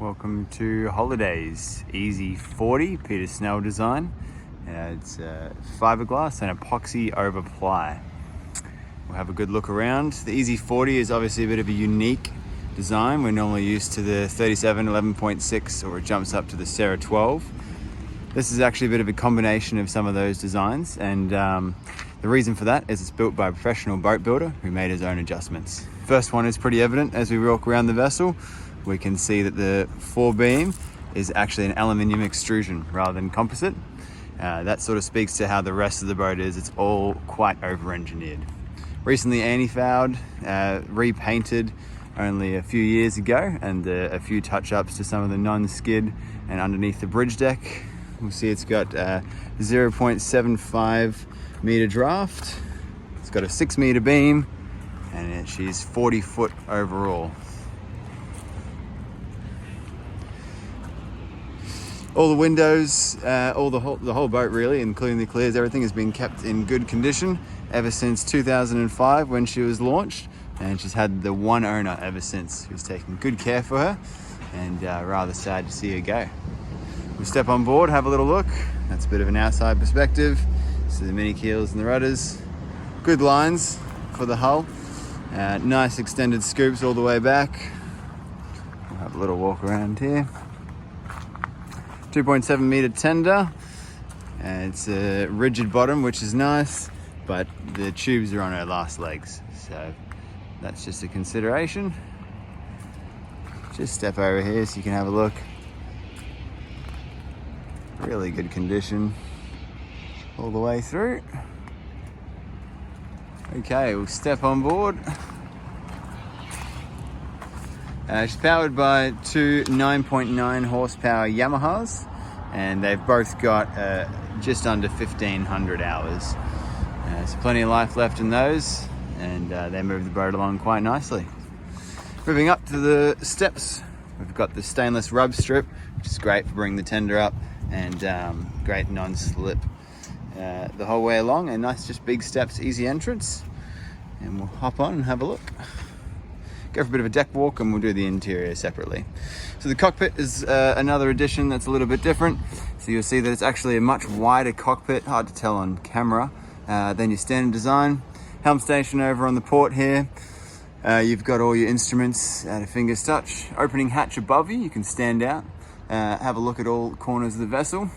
Welcome to Hollydaze Easy 40 Peter Snell design. It's fiberglass and epoxy over ply. We'll have a good look around. The Easy 40 is obviously a bit of a unique design. We're normally used to the 37 11.6, or it jumps up to the Sarah 12. This is actually a bit of a combination of some of those designs, and the reason for that is it's built by a professional boat builder who made his own adjustments. First one is pretty evident as we walk around the vessel. We can see that the forebeam is actually an aluminium extrusion rather than composite. That sort of speaks to how the rest of the boat is. It's all quite over-engineered. Recently anti-fouled, repainted only a few years ago, and a few touch-ups to some of the non-skid and underneath the bridge deck. We'll see it's got 0.75 meter draft. It's got a 6 meter beam, and she's 40 foot overall. All the windows, the whole boat really, including the clears, everything has been kept in good condition ever since 2005 when she was launched, and she's had the one owner ever since who's taken good care for her, and rather sad to see her go. We'll step on board, have a little look. That's a bit of an outside perspective. So the mini keels and the rudders, good lines for the hull, nice extended scoops all the way back. We'll have a little walk around here. 2.7 meter tender, and it's a rigid bottom, which is nice, but the tubes are on her last legs, so that's just a consideration. Just step over here so you can have a look. Really good condition all the way through. Okay, we'll step on board. She's powered by two 9.9 horsepower Yamahas, and they've both got just under 1,500 hours. So plenty of life left in those, and they move the boat along quite nicely. Moving up to the steps, we've got the stainless rub strip, which is great for bringing the tender up, and great non-slip the whole way along, and nice just big steps, easy entrance. And we'll hop on and have a look. Go for a bit of a deck walk, and we'll do the interior separately. So the cockpit is another addition that's a little bit different. So you'll see that it's actually a much wider cockpit, hard to tell on camera, than your standard design. Helm station over on the port here. You've got all your instruments at a finger's touch. Opening hatch above you, you can stand out, have a look at all corners of the vessel.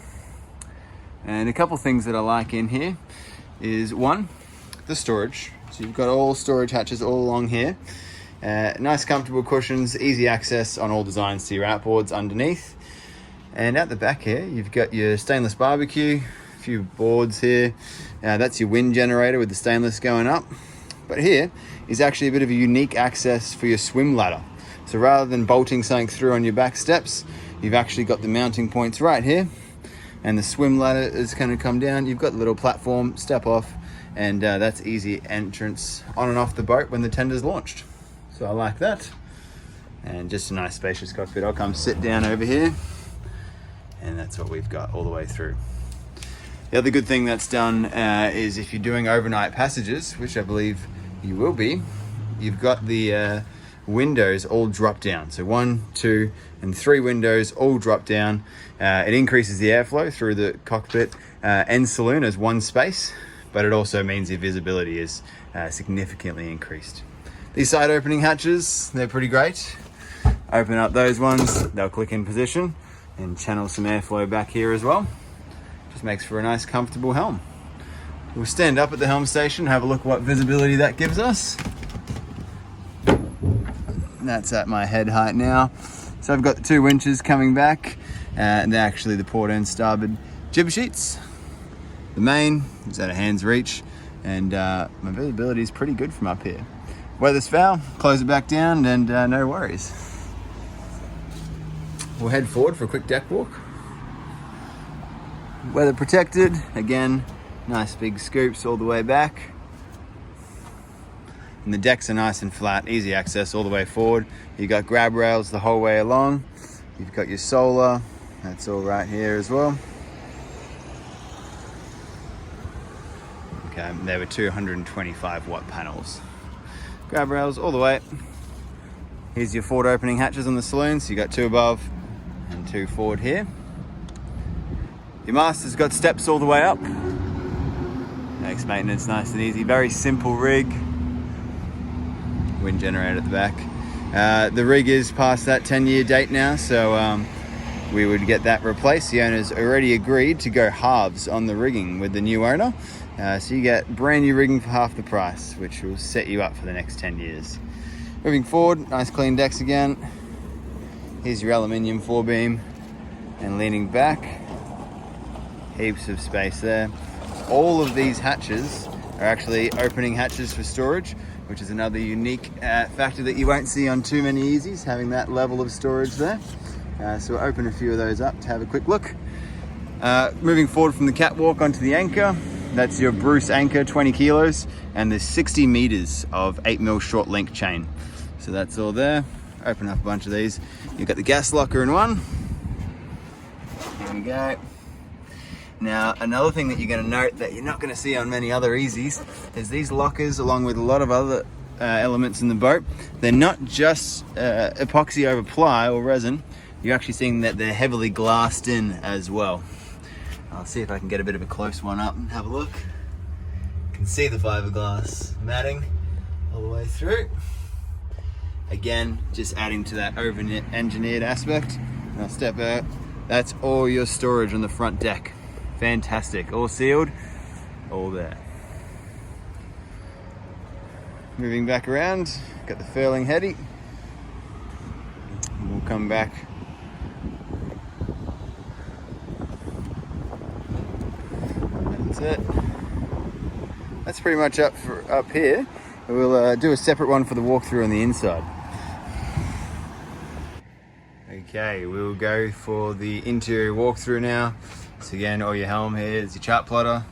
And a couple things that I like in here is, one, the storage. So you've got all storage hatches all along here. Nice comfortable cushions, easy access on all designs to your outboards underneath. And at the back here, you've got your stainless barbecue, a few boards here. That's your wind generator with the stainless going up. But here is actually a bit of a unique access for your swim ladder. So rather than bolting something through on your back steps, you've actually got the mounting points right here. And the swim ladder is going to come down. You've got the little platform, step off, and that's easy entrance on and off the boat when the tender's launched. So I like that. And just a nice spacious cockpit. I'll come sit down over here, and that's what we've got all the way through. The other good thing that's done is if you're doing overnight passages, which I believe you will be, you've got the windows all drop down. So 1, 2, and 3 windows all drop down. It increases the airflow through the cockpit and saloon as one space, but it also means your visibility is significantly increased. These side opening hatches, they're pretty great. Open up those ones, they'll click in position and channel some airflow back here as well. Just makes for a nice comfortable helm. We'll stand up at the helm station, have a look what visibility that gives us. That's at my head height now. So I've got the 2 winches coming back, and they're actually the port and starboard jib sheets. The main is at a hand's reach, and my visibility is pretty good from up here. Weather's foul, close it back down, and no worries. We'll head forward for a quick deck walk. Weather protected, again, nice big scoops all the way back. And the decks are nice and flat, easy access all the way forward. You've got grab rails the whole way along. You've got your solar, that's all right here as well. Okay, there were 225 watt panels. Grab rails all the way. Here's your forward opening hatches on the saloon. So you got 2 above, and 2 forward here. Your mast's got steps all the way up. Makes maintenance nice and easy. Very simple rig. Wind generator at the back. The rig is past that 10-year date now, so we would get that replaced. The owner's already agreed to go halves on the rigging with the new owner. So you get brand new rigging for half the price, which will set you up for the next 10 years. Moving forward, nice clean decks again. Here's your aluminium 4-beam, and leaning back, heaps of space there. All of these hatches are actually opening hatches for storage, which is another unique factor that you won't see on too many Easies, having that level of storage there. So we'll open a few of those up to have a quick look. Moving forward from the catwalk onto the anchor, that's your Bruce anchor, 20 kilos, and there's 60 meters of 8mm short link chain. So that's all there. Open up a bunch of these. You've got the gas locker in one. Here we go. Now, another thing that you're going to note that you're not going to see on many other Easies is these lockers, along with a lot of other elements in the boat, they're not just epoxy over ply or resin. You're actually seeing that they're heavily glassed in as well. I'll see if I can get a bit of a close one up and have a look. You can see the fiberglass matting all the way through. Again, just adding to that over-engineered aspect. And I'll step out. That's all your storage on the front deck. Fantastic, all sealed, all there. Moving back around, got the furling heady. And we'll come back. That's it. That's pretty much up here. We'll do a separate one for the walkthrough on the inside. Okay, we'll go for the interior walkthrough now. So again, all your helm here is your chart plotter,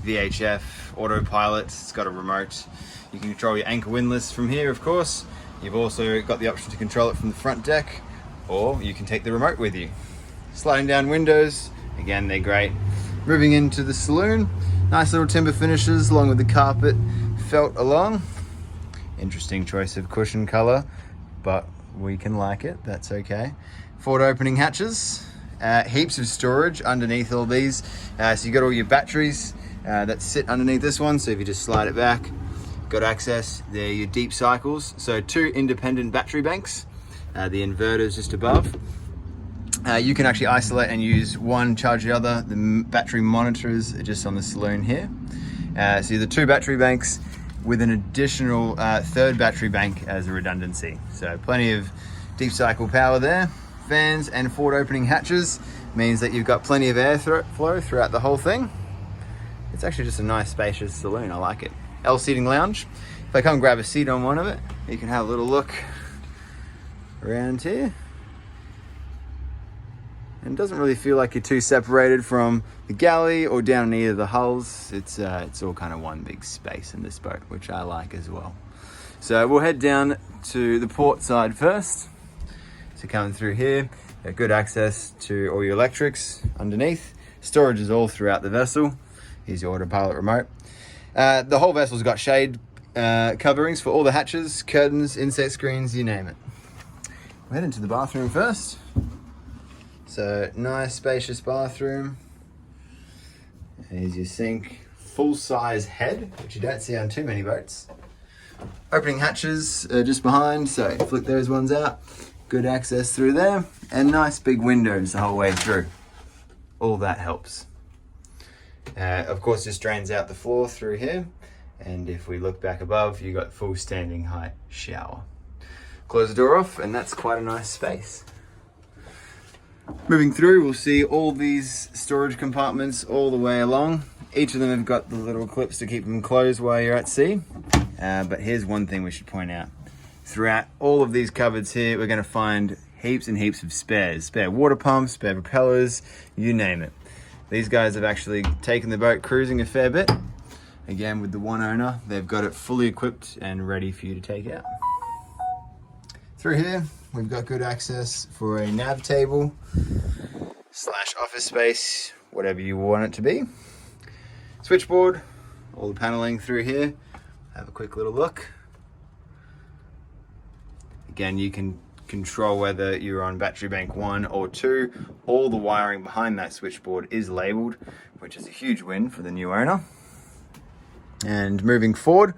VHF, autopilot, it's got a remote. You can control your anchor windlass from here, of course. You've also got the option to control it from the front deck, or you can take the remote with you. Sliding down windows, again, they're great. Moving into the saloon, nice little timber finishes along with the carpet felt along. Interesting choice of cushion color, but we can like it, that's okay. Forward opening hatches. Heaps of storage underneath all these. So you got all your batteries that sit underneath this one. So if you just slide it back, got access. They're your deep cycles. So 2 independent battery banks. The inverter's just above. You can actually isolate and use one, charge the other. The battery monitors are just on the saloon here. So the 2 battery banks with an additional 3rd battery bank as a redundancy. So plenty of deep cycle power there. Fans and forward opening hatches means that you've got plenty of airflow throughout the whole thing. It's actually just a nice spacious saloon, I like it. L seating lounge. If I come grab a seat on one of it, you can have a little look around here. And it doesn't really feel like you're too separated from the galley or down in either of the hulls. It's all kind of one big space in this boat, which I like as well. So we'll head down to the port side first. So coming through here, got good access to all your electrics underneath. Storage is all throughout the vessel. Here's your autopilot remote. The whole vessel's got shade coverings for all the hatches, curtains, inset screens, you name it. We'll head into the bathroom first. So nice spacious bathroom. Here's your sink, full size head, which you don't see on too many boats. Opening hatches just behind, so flick those ones out. Good access through there, and nice big windows the whole way through. All that helps. Of course, this drains out the floor through here, and if we look back above, you got full standing height shower. Close the door off, and that's quite a nice space. Moving through, we'll see all these storage compartments all the way along. Each of them have got the little clips to keep them closed while you're at sea. But here's one thing we should point out. Throughout all of these cupboards here, we're going to find heaps and heaps of spares. Spare water pumps, spare propellers, you name it. These guys have actually taken the boat cruising a fair bit. Again, with the one owner, they've got it fully equipped and ready for you to take out. Through here, we've got good access for a nav table / office space, whatever you want it to be. Switchboard, all the paneling through here. Have a quick little look. Again, you can control whether you're on battery bank 1 or 2. All the wiring behind that switchboard is labeled, which is a huge win for the new owner. And moving forward,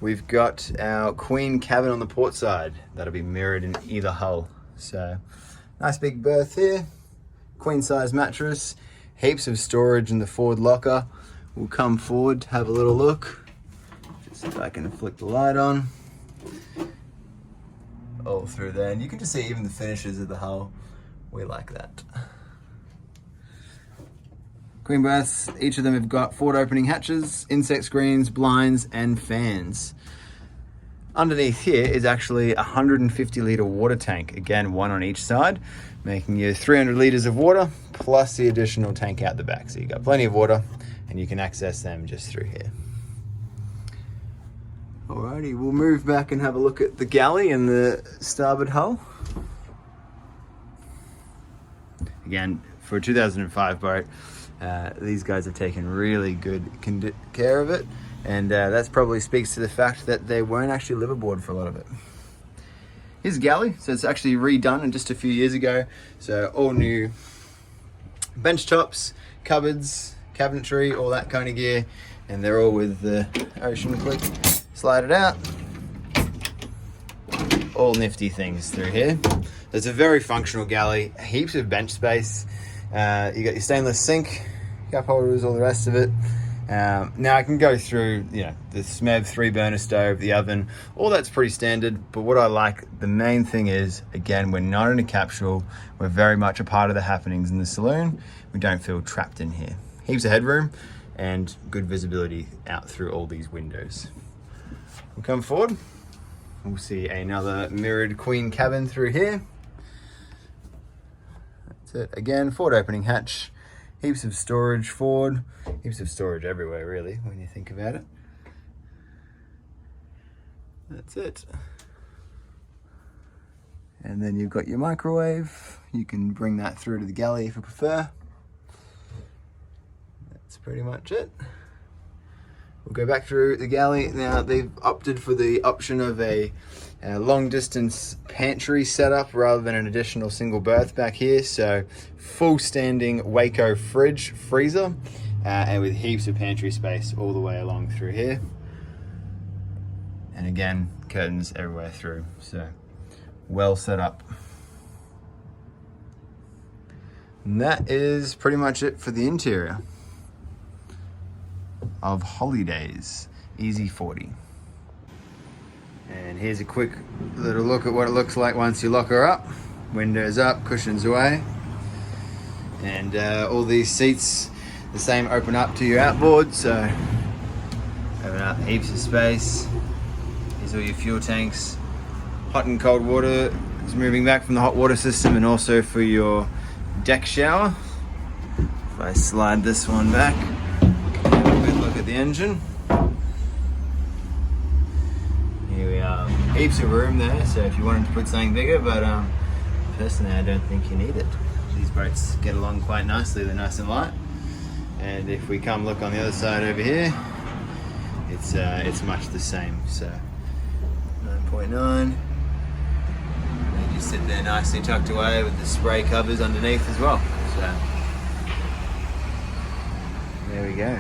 we've got our queen cabin on the port side. That'll be mirrored in either hull. So nice big berth here, queen size mattress, heaps of storage in the forward locker. We'll come forward, have a little look. Just if I can flick the light on. All through there, and you can just see even the finishes of the hull. We like that. Queen berths, each of them have got forward opening hatches, insect screens, blinds, and fans. Underneath here is actually a 150 litre water tank, again one on each side, making you 300 litres of water plus the additional tank out the back. So you've got plenty of water and you can access them just through here. Alrighty, we'll move back and have a look at the galley and the starboard hull. Again, for a 2005 boat, these guys have taken really good care of it, and that's probably speaks to the fact that they weren't actually liveaboard for a lot of it. Here's a galley, so it's actually redone and just a few years ago. So all new bench tops, cupboards, cabinetry, all that kind of gear, and they're all with the Ocean Click. Slide it out. All nifty things through here. It's a very functional galley, heaps of bench space. You got your stainless sink, cup holders, all the rest of it. Now I can go through, the SMEV 3-burner stove, the oven, all that's pretty standard. But what I like, the main thing is, again, we're not in a capsule. We're very much a part of the happenings in the saloon. We don't feel trapped in here. Heaps of headroom and good visibility out through all these windows. We'll come forward. We'll see another mirrored queen cabin through here. That's it. Again, forward opening hatch. Heaps of storage forward. Heaps of storage everywhere, really, when you think about it. That's it. And then you've got your microwave. You can bring that through to the galley if you prefer. That's pretty much it. We'll go back through the galley. Now they've opted for the option of a long distance pantry setup rather than an additional single berth back here. So full standing Waco fridge, freezer, and with heaps of pantry space all the way along through here. And again, curtains everywhere through. So well set up. And that is pretty much it for the interior of Hollydaze Easy 40. And here's a quick little look at what it looks like once you lock her up. Windows up, cushions away. And all these seats, the same, open up to your outboard, so open up heaps of space. Here's all your fuel tanks. Hot and cold water is moving back from the hot water system, and also for your deck shower. If I slide this one back, at the engine. Here we are. Heaps of room there, so if you wanted to put something bigger, but personally I don't think you need it. These boats get along quite nicely, they're nice and light. And if we come look on the other side over here, it's much the same. So 9.9. They just sit there nicely tucked away with the spray covers underneath as well. So there we go.